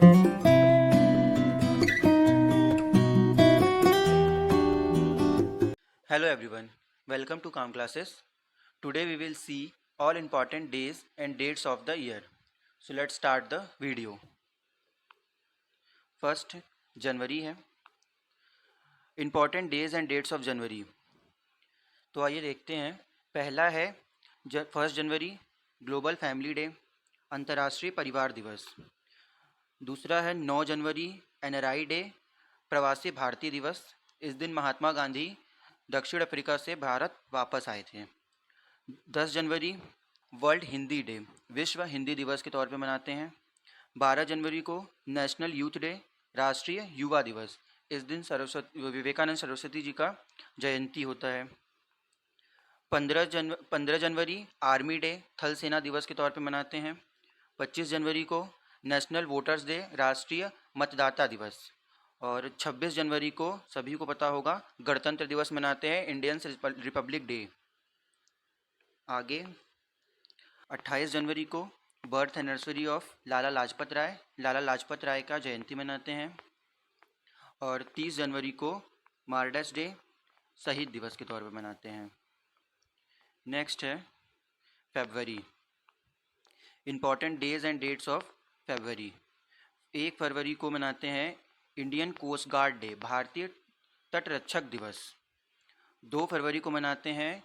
Hello everyone, welcome to Calm Classes. Today we will see all important days and dates of the year. So let's start the video. First जनवरी है. Important days and dates of जनवरी. तो आइए देखते हैं. पहला है 1 जनवरी global family day, अंतर्राष्ट्रीय परिवार दिवस. दूसरा है 9 जनवरी NRI डे, प्रवासी भारतीय दिवस. इस दिन महात्मा गांधी दक्षिण अफ्रीका से भारत वापस आए थे. 10 जनवरी वर्ल्ड हिंदी डे, विश्व हिंदी दिवस के तौर पे मनाते हैं. 12 जनवरी को नेशनल यूथ डे, राष्ट्रीय युवा दिवस. इस दिन विवेकानंद सरस्वती जी का जयंती होता है. 15 जनवरी आर्मी डे, थल सेना दिवस के तौर पे मनाते हैं. 25 जनवरी को नेशनल वोटर्स डे, राष्ट्रीय मतदाता दिवस. और 26 जनवरी को सभी को पता होगा गणतंत्र दिवस मनाते हैं, इंडियन रिपब्लिक डे. आगे 28 जनवरी को birth anniversary of Lala Lajpat Rai का जयंती मनाते हैं. और 30 जनवरी को मार्डर्स डे, शहीद दिवस के तौर पर मनाते हैं. नेक्स्ट है फरवरी. Important days and dates of फरवरी. 1 फरवरी को मनाते हैं इंडियन कोस्ट गार्ड डे, भारतीय तटरक्षक दिवस. 2 फरवरी को मनाते हैं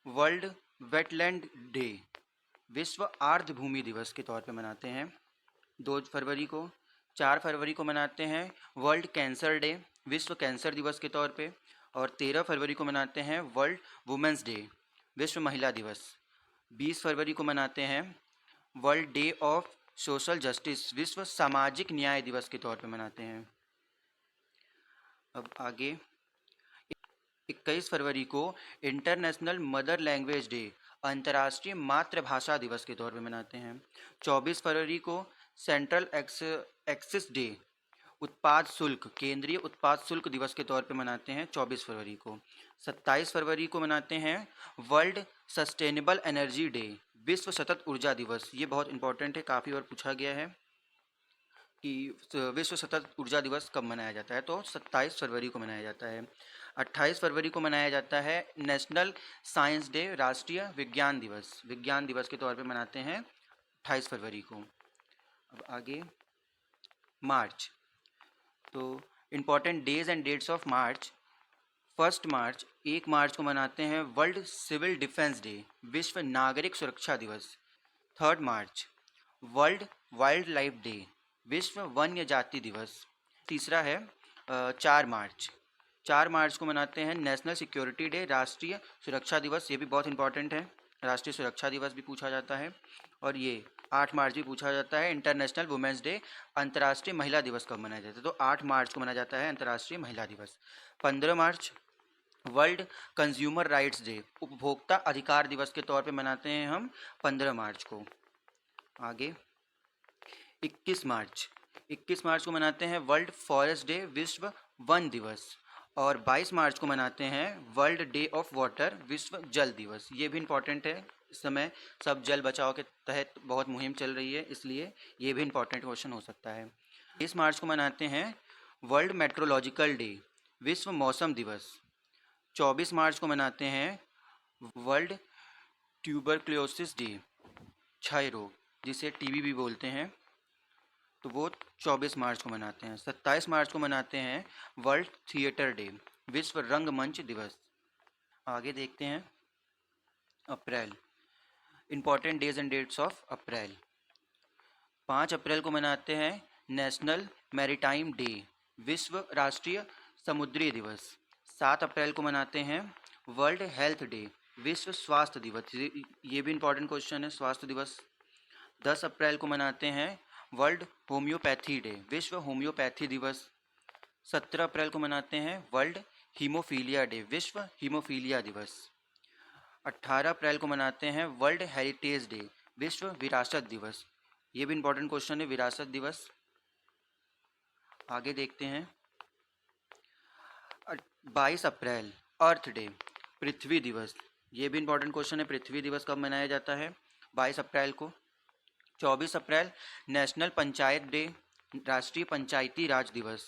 वर्ल्ड वेटलैंड डे, विश्व आर्द्रभूमि दिवस के तौर पे मनाते हैं 2 फरवरी को. 4 फरवरी को मनाते हैं वर्ल्ड कैंसर डे, विश्व कैंसर दिवस के तौर पे. और 13 फरवरी को मनाते हैं वर्ल्ड वुमेंस डे, विश्व महिला दिवस. 20 फरवरी को मनाते हैं world day of social justice, विश्व सामाजिक न्याय दिवस के तौर पे मनाते हैं. अब आगे 21 फरवरी को इंटरनेशनल मदर लैंग्वेज डे, अंतर्राष्ट्रीय मातृभाषा दिवस के तौर पे मनाते हैं. 24 फरवरी को सेंट्रल एक्सिस डे, उत्पाद शुल्क, केंद्रीय उत्पाद शुल्क दिवस के तौर पे मनाते हैं 24 फरवरी को. 27 फरवरी को मनाते हैं वर्ल्ड सस्टेनेबल एनर्जी डे, विश्व सतत ऊर्जा दिवस. ये बहुत इंपॉर्टेंट है, काफ़ी बार पूछा गया है कि विश्व सतत ऊर्जा दिवस कब मनाया जाता है, तो 27 फरवरी को मनाया जाता है. 28 फरवरी को मनाया जाता है नेशनल साइंस डे, राष्ट्रीय विज्ञान दिवस के तौर पे मनाते हैं 28 फरवरी को. अब आगे मार्च. तो important days and dates of March. 1 मार्च को मनाते हैं वर्ल्ड सिविल डिफेंस डे, विश्व नागरिक सुरक्षा दिवस. 3 मार्च वर्ल्ड वाइल्ड लाइफ डे, विश्व वन्य जाति दिवस. तीसरा है 4 मार्च को मनाते हैं नेशनल सिक्योरिटी डे, राष्ट्रीय सुरक्षा दिवस. ये भी बहुत इंपॉर्टेंट है, राष्ट्रीय सुरक्षा दिवस भी पूछा जाता है. और ये 8 मार्च भी पूछा जाता है इंटरनेशनल वुमेंस डे, अंतर्राष्ट्रीय महिला दिवस कब मनाया जाता है, तो 8 मार्च को मनाया जाता है अंतर्राष्ट्रीय महिला दिवस. 15 मार्च वर्ल्ड कंज्यूमर राइट्स डे, उपभोक्ता अधिकार दिवस के तौर पे मनाते हैं हम 15 मार्च को. आगे 21 मार्च को मनाते हैं वर्ल्ड फॉरेस्ट डे, विश्व वन दिवस. और 22 मार्च को मनाते हैं वर्ल्ड डे ऑफ वाटर, विश्व जल दिवस. ये भी इम्पॉर्टेंट है, इस समय सब जल बचाओ के तहत बहुत मुहिम चल रही है, इसलिए ये भी इम्पॉर्टेंट क्वेश्चन हो सकता है. 23 मार्च को मनाते हैं वर्ल्ड मेट्रोलॉजिकल डे, विश्व मौसम दिवस. 24 मार्च को मनाते हैं वर्ल्ड ट्यूबरक्लोसिस डे, क्षय रोग जिसे टीबी भी बोलते हैं, तो वो 24 मार्च को मनाते हैं. 27 मार्च को मनाते हैं वर्ल्ड थिएटर डे, विश्व रंगमंच दिवस. आगे देखते हैं अप्रैल. Important days and dates of April. 5 अप्रैल को मनाते हैं नेशनल मैरीटाइम डे, विश्व राष्ट्रीय समुद्री दिवस. 7 अप्रैल को मनाते हैं वर्ल्ड हेल्थ डे, विश्व स्वास्थ्य दिवस. ये भी इम्पॉर्टेंट क्वेश्चन है, स्वास्थ्य दिवस. 10 अप्रैल को मनाते हैं वर्ल्ड होम्योपैथी डे, विश्व होम्योपैथी दिवस. 17 अप्रैल को मनाते हैं वर्ल्ड हीमोफीलिया डे, विश्व हीमोफीलिया दिवस. 18 अप्रैल को मनाते हैं वर्ल्ड हेरिटेज डे, विश्व विरासत दिवस. ये भी इम्पोर्टेंट क्वेश्चन है, विरासत दिवस. आगे देखते हैं 22 अप्रैल अर्थ डे, पृथ्वी दिवस. ये भी इम्पोर्टेंट क्वेश्चन है, पृथ्वी दिवस कब मनाया जाता है, 22 अप्रैल को. 24 अप्रैल नेशनल पंचायत डे, राष्ट्रीय पंचायती राज दिवस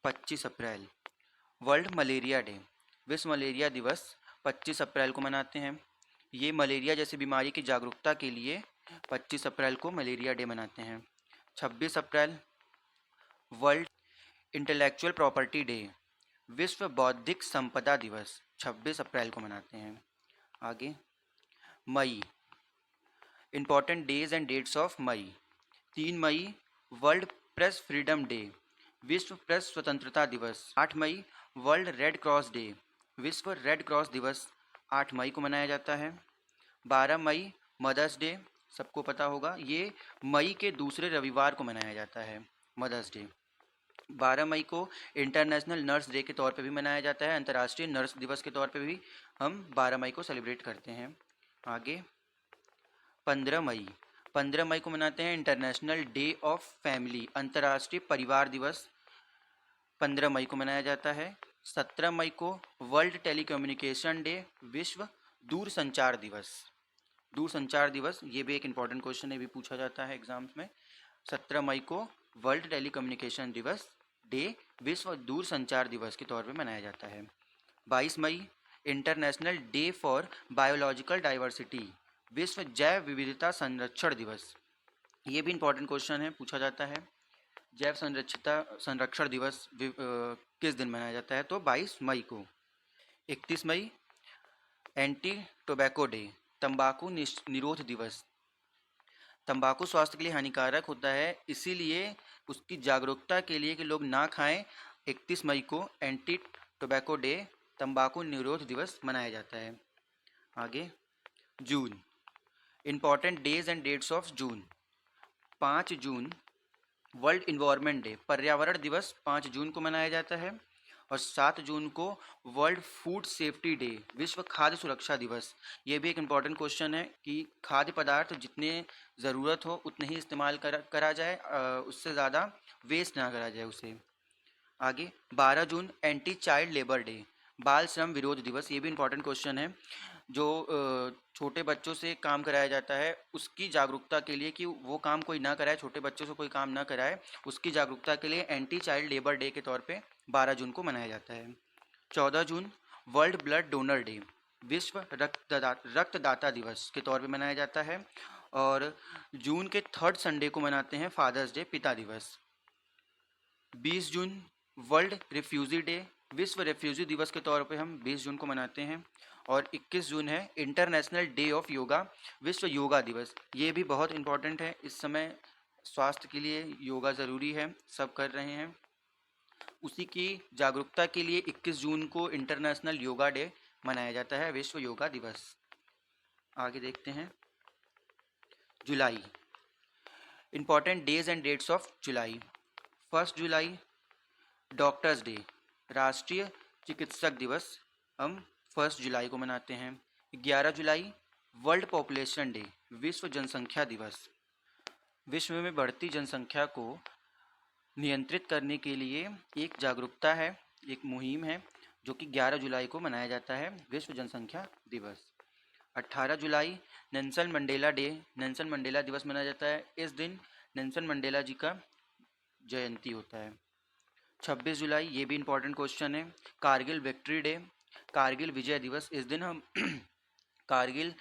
25 अप्रैल। वर्ल्ड मलेरिया डे, विश्व मलेरिया दिवस 25 अप्रैल को मनाते हैं। ये मलेरिया जैसी बीमारी की जागरूकता के लिए 25 अप्रैल को मलेरिया डे मनाते हैं। 26 अप्रैल वर्ल्ड इंटेलेक्चुअल प्रॉपर्टी डे, विश्व बौद्धिक संपदा दिवस 26 अप्रैल को मनाते हैं। आगे मई, important days and dates of May. 3 May World Press Freedom Day, विश्व प्रेस स्वतंत्रता दिवस। 8 May World Red Cross Day, विश्व रेड क्रॉस दिवस 8 मई को मनाया जाता है। 12 मई मदर्स डे, सबको पता होगा, ये मई के दूसरे रविवार को मनाया जाता है मदर्स डे। 12 मई को इंटरनेशनल नर्स डे के तौर पे भी मनाया जाता है, अंतर्राष्ट्रीय नर्स दिवस के तौर पे भी हम 12 मई को सेलिब्रेट करते हैं। आगे 15 मई को मनाते हैं इंटरनेशनल डे ऑफ फैमिली, अंतर्राष्ट्रीय परिवार दिवस 15 मई को मनाया जाता है। 17 मई को वर्ल्ड टेलीकम्युनिकेशन डे, विश्व दूरसंचार दिवस। दूरसंचार दिवस, ये भी एक इम्पॉर्टेंट क्वेश्चन है, भी पूछा जाता है एग्जाम्स में। 17 मई को वर्ल्ड टेलीकम्युनिकेशन दिवस डे, विश्व दूरसंचार दिवस के तौर पे मनाया जाता है। 22 May International Day for Biological Diversity, विश्व जैव विविधता संरक्षण दिवस। ये भी इम्पॉर्टेंट क्वेश्चन है, पूछा जाता है। जैव संरक्षण दिवस किस दिन मनाया जाता है, तो 22 मई को। 31 मई एंटी टोबैको डे, तंबाकू निरोध दिवस। तंबाकू स्वास्थ्य के लिए हानिकारक होता है, इसीलिए उसकी जागरूकता के लिए कि लोग ना खाएं, 31 मई को एंटी टोबैको डे, तंबाकू निरोध दिवस मनाया जाता है। आगे जून, important days and dates of June. 5 June World Environment Day, पर्यावरण दिवस 5 जून को मनाया जाता है। और 7 जून को वर्ल्ड फूड सेफ्टी डे, विश्व खाद्य सुरक्षा दिवस। ये भी एक इम्पॉर्टेंट क्वेश्चन है कि खाद्य पदार्थ जितने ज़रूरत हो उतने ही इस्तेमाल करा जाए, उससे ज़्यादा वेस्ट ना करा जाए उसे। आगे 12 जून एंटी चाइल्ड लेबर डे, बाल श्रम विरोध दिवस। ये भी इम्पॉर्टेंट क्वेश्चन है, जो छोटे बच्चों से काम कराया जाता है उसकी जागरूकता के लिए कि वो काम कोई ना कराए, छोटे बच्चों से कोई काम ना कराए, उसकी जागरूकता के लिए एंटी चाइल्ड लेबर डे के तौर पे 12 जून को मनाया जाता है। 14 June world blood donor day, विश्व रक्तदाता दिवस के तौर पे मनाया जाता है। और जून के 3rd संडे को मनाते हैं फादर्स डे, पिता दिवस। 20 जून वर्ल्ड रिफ्यूजी डे, विश्व रेफ्यूजी दिवस के तौर पे हम 20 जून को मनाते हैं। और 21 जून है इंटरनेशनल डे ऑफ योगा, विश्व योगा दिवस। ये भी बहुत इम्पॉर्टेंट है, इस समय स्वास्थ्य के लिए योगा ज़रूरी है, सब कर रहे हैं। उसी की जागरूकता के लिए 21 जून को इंटरनेशनल योगा डे मनाया जाता है, विश्व योगा दिवस। आगे देखते हैं जुलाई, important days and dates of July. 1 July doctors day, राष्ट्रीय चिकित्सक दिवस, हम 1 जुलाई को मनाते हैं। 11 जुलाई वर्ल्ड पॉपुलेशन डे, विश्व जनसंख्या दिवस। विश्व में बढ़ती जनसंख्या को नियंत्रित करने के लिए एक जागरूकता है, एक मुहिम है, जो कि 11 जुलाई को मनाया जाता है, विश्व जनसंख्या दिवस। 18 July Nelson Mandela day, Nelson Mandela दिवस मनाया जाता है। इस दिन नेल्सन मंडेला जी का जयंती होता है। 26 जुलाई, ये भी इम्पॉर्टेंट क्वेश्चन है, कारगिल विक्ट्री डे, कारगिल विजय दिवस। इस दिन हम कारगिल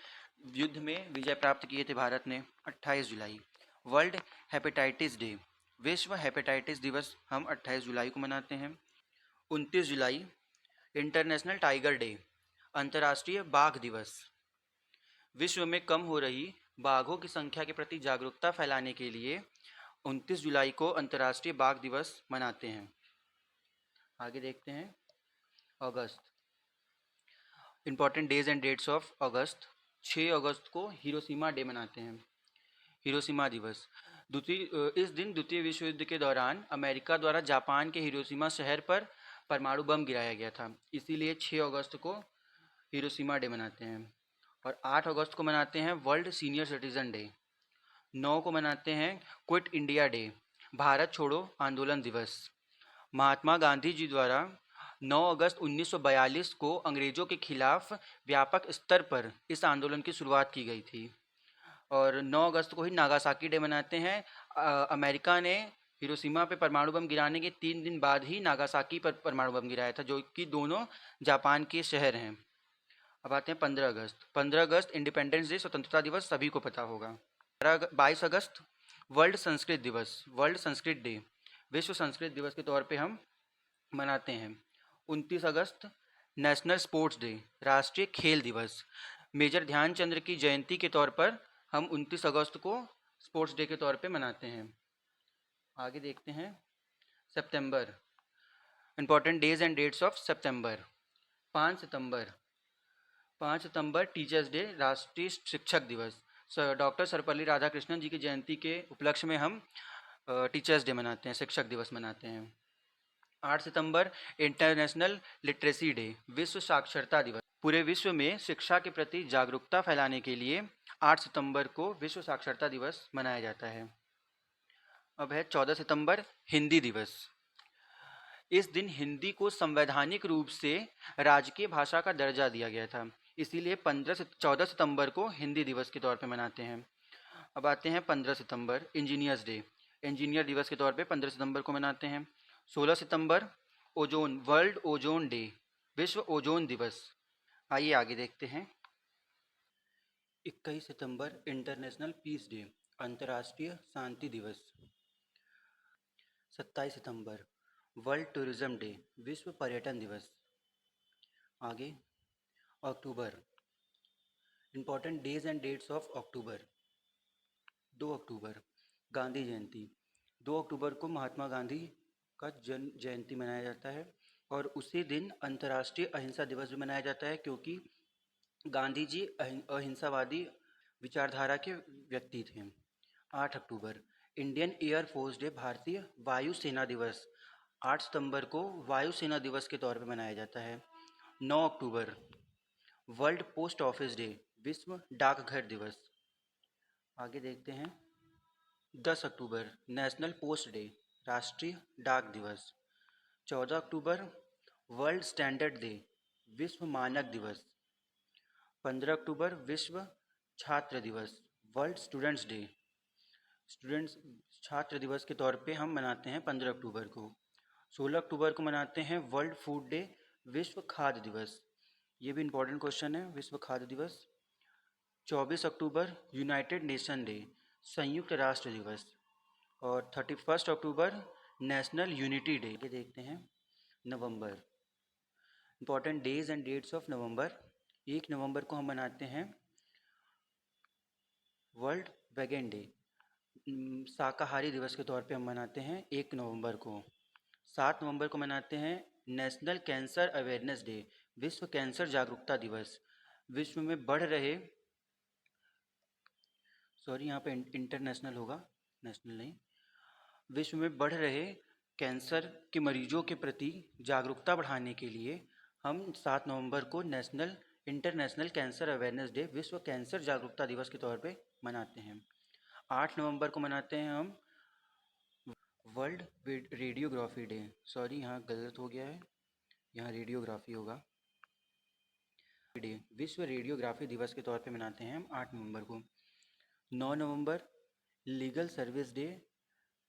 युद्ध में विजय प्राप्त किए थे भारत ने। 28 जुलाई वर्ल्ड हेपेटाइटिस डे, विश्व हेपेटाइटिस दिवस हम 28 जुलाई को मनाते हैं। 29 जुलाई इंटरनेशनल टाइगर डे, अंतर्राष्ट्रीय बाघ दिवस। विश्व में कम हो रही बाघों की संख्या के प्रति जागरूकता फैलाने के लिए 29 जुलाई को अंतर्राष्ट्रीय बाघ दिवस मनाते हैं। आगे देखते हैं अगस्त, important days and dates of August. 6 अगस्त को हिरोशिमा डे मनाते हैं, हिरोशिमा दिवस। इस दिन द्वितीय विश्व युद्ध के दौरान अमेरिका द्वारा जापान के हिरोशिमा शहर पर परमाणु बम गिराया गया था, इसीलिए 6 अगस्त को हिरोशिमा डे मनाते हैं। और 8 अगस्त को मनाते हैं वर्ल्ड सीनियर सिटीजन डे। 9 को मनाते हैं क्विट इंडिया डे, भारत छोड़ो आंदोलन दिवस। महात्मा गांधी जी द्वारा 9 अगस्त 1942 को अंग्रेज़ों के खिलाफ व्यापक स्तर पर इस आंदोलन की शुरुआत की गई थी। और 9 अगस्त को ही नागासाकी डे मनाते हैं। अमेरिका ने हिरोशिमा पे परमाणु बम गिराने के 3 दिन बाद ही नागासाकी पर परमाणु बम गिराया था, जो कि दोनों जापान के शहर हैं। अब आते हैं 15 अगस्त। 15 अगस्त इंडिपेंडेंस डे, स्वतंत्रता दिवस, सभी को पता होगा। 22 अगस्त वर्ल्ड संस्कृत दिवस, वर्ल्ड संस्कृत डे, विश्व संस्कृत दिवस के तौर पे हम मनाते हैं। 29 अगस्त नेशनल स्पोर्ट्स डे, राष्ट्रीय खेल दिवस, मेजर ध्यानचंद्र की जयंती के तौर पर हम 29 अगस्त को स्पोर्ट्स डे के तौर पे मनाते हैं। आगे देखते हैं सितंबर, important days and dates of September. 5 सितंबर, 5 सितंबर टीचर्स डे, राष्ट्रीय शिक्षक दिवस। डॉक्टर सर्वपल्ली राधाकृष्णन जी की जयंती के उपलक्ष्य में हम टीचर्स डे मनाते हैं, शिक्षक दिवस मनाते हैं। 8 सितंबर इंटरनेशनल लिटरेसी डे, विश्व साक्षरता दिवस। पूरे विश्व में शिक्षा के प्रति जागरूकता फैलाने के लिए 8 सितंबर को विश्व साक्षरता दिवस मनाया जाता है। अब है 14 सितंबर हिंदी दिवस। इस दिन हिंदी को संवैधानिक रूप से राजकीय भाषा का दर्जा दिया गया था, इसीलिए 14 सितंबर को हिंदी दिवस के तौर पे मनाते हैं। अब आते हैं 15 सितंबर इंजीनियर्स डे, इंजीनियर दिवस के तौर पे 15 सितंबर को मनाते हैं। 16 सितंबर ओजोन, वर्ल्ड ओजोन डे, विश्व ओजोन दिवस। आइए आगे देखते हैं। 21 सितंबर इंटरनेशनल पीस डे, अंतर्राष्ट्रीय शांति दिवस। 27 सितंबर वर्ल्ड टूरिज्म डे, विश्व पर्यटन दिवस। आगे अक्टूबर, important days and dates of October. 2 अक्टूबर गांधी जयंती, 2 अक्टूबर को महात्मा गांधी का जन्म जयंती मनाया जाता है और उसी दिन अंतर्राष्ट्रीय अहिंसा दिवस भी मनाया जाता है, क्योंकि गांधी जी अहिंसावादी विचारधारा के व्यक्ति थे। 8 अक्टूबर इंडियन एयर फोर्स डे, भारतीय वायुसेना दिवस। 8 सितंबर को वायुसेना दिवस के तौर पर मनाया जाता है। 9 October world post office day, विश्व डाकघर दिवस। आगे देखते हैं 10 अक्टूबर नेशनल पोस्ट डे, राष्ट्रीय डाक दिवस। 14 अक्टूबर वर्ल्ड स्टैंडर्ड डे, विश्व मानक दिवस। 15 अक्टूबर विश्व छात्र दिवस, वर्ल्ड स्टूडेंट्स डे, स्टूडेंट्स छात्र दिवस के तौर पे हम मनाते हैं 15 अक्टूबर को। 16 अक्टूबर को मनाते हैं वर्ल्ड फूड डे, विश्व खाद्य दिवस। ये भी इम्पोर्टेंट क्वेश्चन है, विश्व खाद्य दिवस। 24 अक्टूबर यूनाइटेड नेशन डे, संयुक्त राष्ट्र दिवस। और 31 अक्टूबर नेशनल यूनिटी डे। ये देखते हैं नवंबर, important days and dates of November. 1 नवंबर को हम मनाते हैं वर्ल्ड वेगन डे, शाकाहारी दिवस के तौर पे हम मनाते हैं 1 नवंबर को। 7 नवंबर को मनाते हैं नेशनल कैंसर अवेयरनेस डे, विश्व कैंसर जागरूकता दिवस। विश्व में बढ़ रहे, सॉरी यहाँ पे इंटरनेशनल होगा, नेशनल नहीं, विश्व में बढ़ रहे कैंसर के मरीजों के प्रति जागरूकता बढ़ाने के लिए हम 7 नवंबर को इंटरनेशनल कैंसर अवेयरनेस डे, विश्व कैंसर जागरूकता दिवस के तौर पे मनाते हैं। 8 नवंबर को मनाते हैं हम वर्ल्ड रेडियोग्राफी डे, सॉरी यहाँ गलत हो गया है, यहाँ रेडियोग्राफी होगा डे, विश्व रेडियोग्राफी दिवस के तौर पे मनाते हैं हम 8 नवंबर को। 9 नवंबर लीगल सर्विस डे,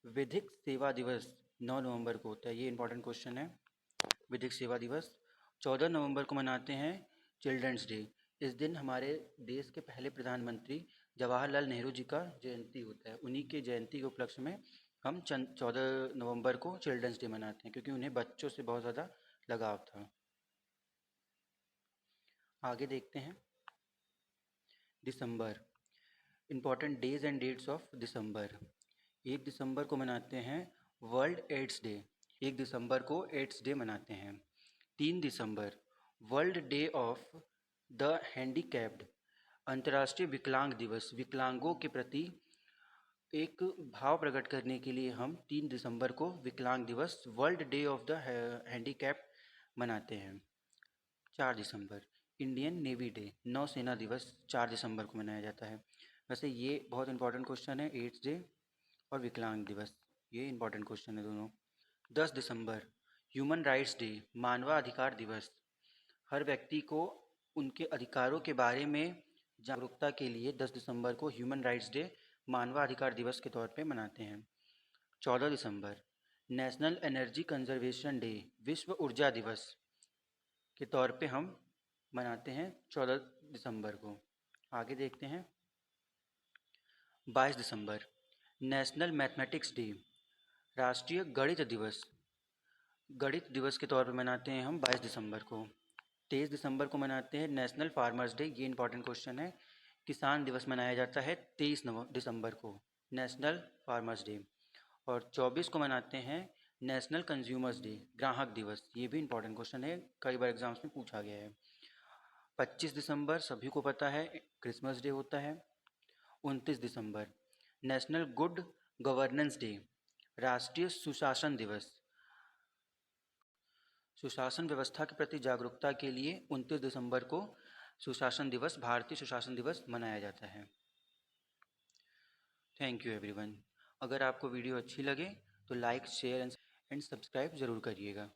विधिक सेवा दिवस 9 नवंबर को होता है, ये इंपॉर्टेंट क्वेश्चन है, विधिक सेवा दिवस। 14 नवंबर को मनाते हैं चिल्ड्रंस डे, इस दिन हमारे देश के पहले प्रधानमंत्री जवाहरलाल नेहरू जी का जयंती होता है, उन्हीं के जयंती के उपलक्ष्य में हम 14 नवंबर को चिल्ड्रंस डे मनाते हैं, क्योंकि उन्हें बच्चों से बहुत ज़्यादा लगाव था। आगे देखते हैं दिसंबर, important days and dates of December. 1 दिसंबर को मनाते हैं वर्ल्ड एड्स डे, 1 दिसंबर को एड्स डे मनाते हैं। 3 December world day of the handicapped, अंतर्राष्ट्रीय विकलांग दिवस, विकलांगों के प्रति एक भाव प्रकट करने के लिए हम 3 दिसंबर को विकलांग दिवस, world day of the handicapped मनाते हैं। 4 दिसंबर इंडियन नेवी डे, नौसेना दिवस 4 दिसंबर को मनाया जाता है। वैसे ये बहुत इंपॉर्टेंट क्वेश्चन है, एड्स डे और विकलांग दिवस, ये इंपॉर्टेंट क्वेश्चन है दोनों। 10 दिसंबर ह्यूमन राइट्स डे, मानवाधिकार दिवस, हर व्यक्ति को उनके अधिकारों के बारे में जागरूकता के लिए 10 दिसंबर को ह्यूमन राइट्स डे, मानवाधिकार दिवस के तौर पे मनाते हैं। 14 दिसंबर नेशनल एनर्जी कंजर्वेशन डे, विश्व ऊर्जा दिवस के तौर पे हम मनाते हैं 14 दिसंबर को। आगे देखते हैं। 22 दिसंबर नेशनल मैथमेटिक्स डे, राष्ट्रीय गणित दिवस, गणित दिवस के तौर पे मनाते हैं हम 22 दिसंबर को। 23 दिसंबर को मनाते हैं नेशनल फार्मर्स डे। ये इंपॉर्टेंट क्वेश्चन है। किसान दिवस मनाया जाता है 23 दिसंबर को, नेशनल फार्मर्स डे। और 24 को मनाते हैं नेशनल कंज्यूमर्स डे, ग्राहक दिवस। ये भी इंपॉर्टेंट क्वेश्चन है, कई बार एग्जाम्स में पूछा गया है। 25 दिसंबर सभी को पता है क्रिसमस डे होता है। 29 दिसंबर नेशनल गुड गवर्नेंस डे, राष्ट्रीय सुशासन दिवस। सुशासन व्यवस्था के प्रति जागरूकता के लिए 29 दिसंबर को सुशासन दिवस, भारतीय सुशासन दिवस मनाया जाता है। Thank you everyone. अगर आपको वीडियो अच्छी लगे तो लाइक, शेयर एंड सब्सक्राइब ज़रूर करिएगा।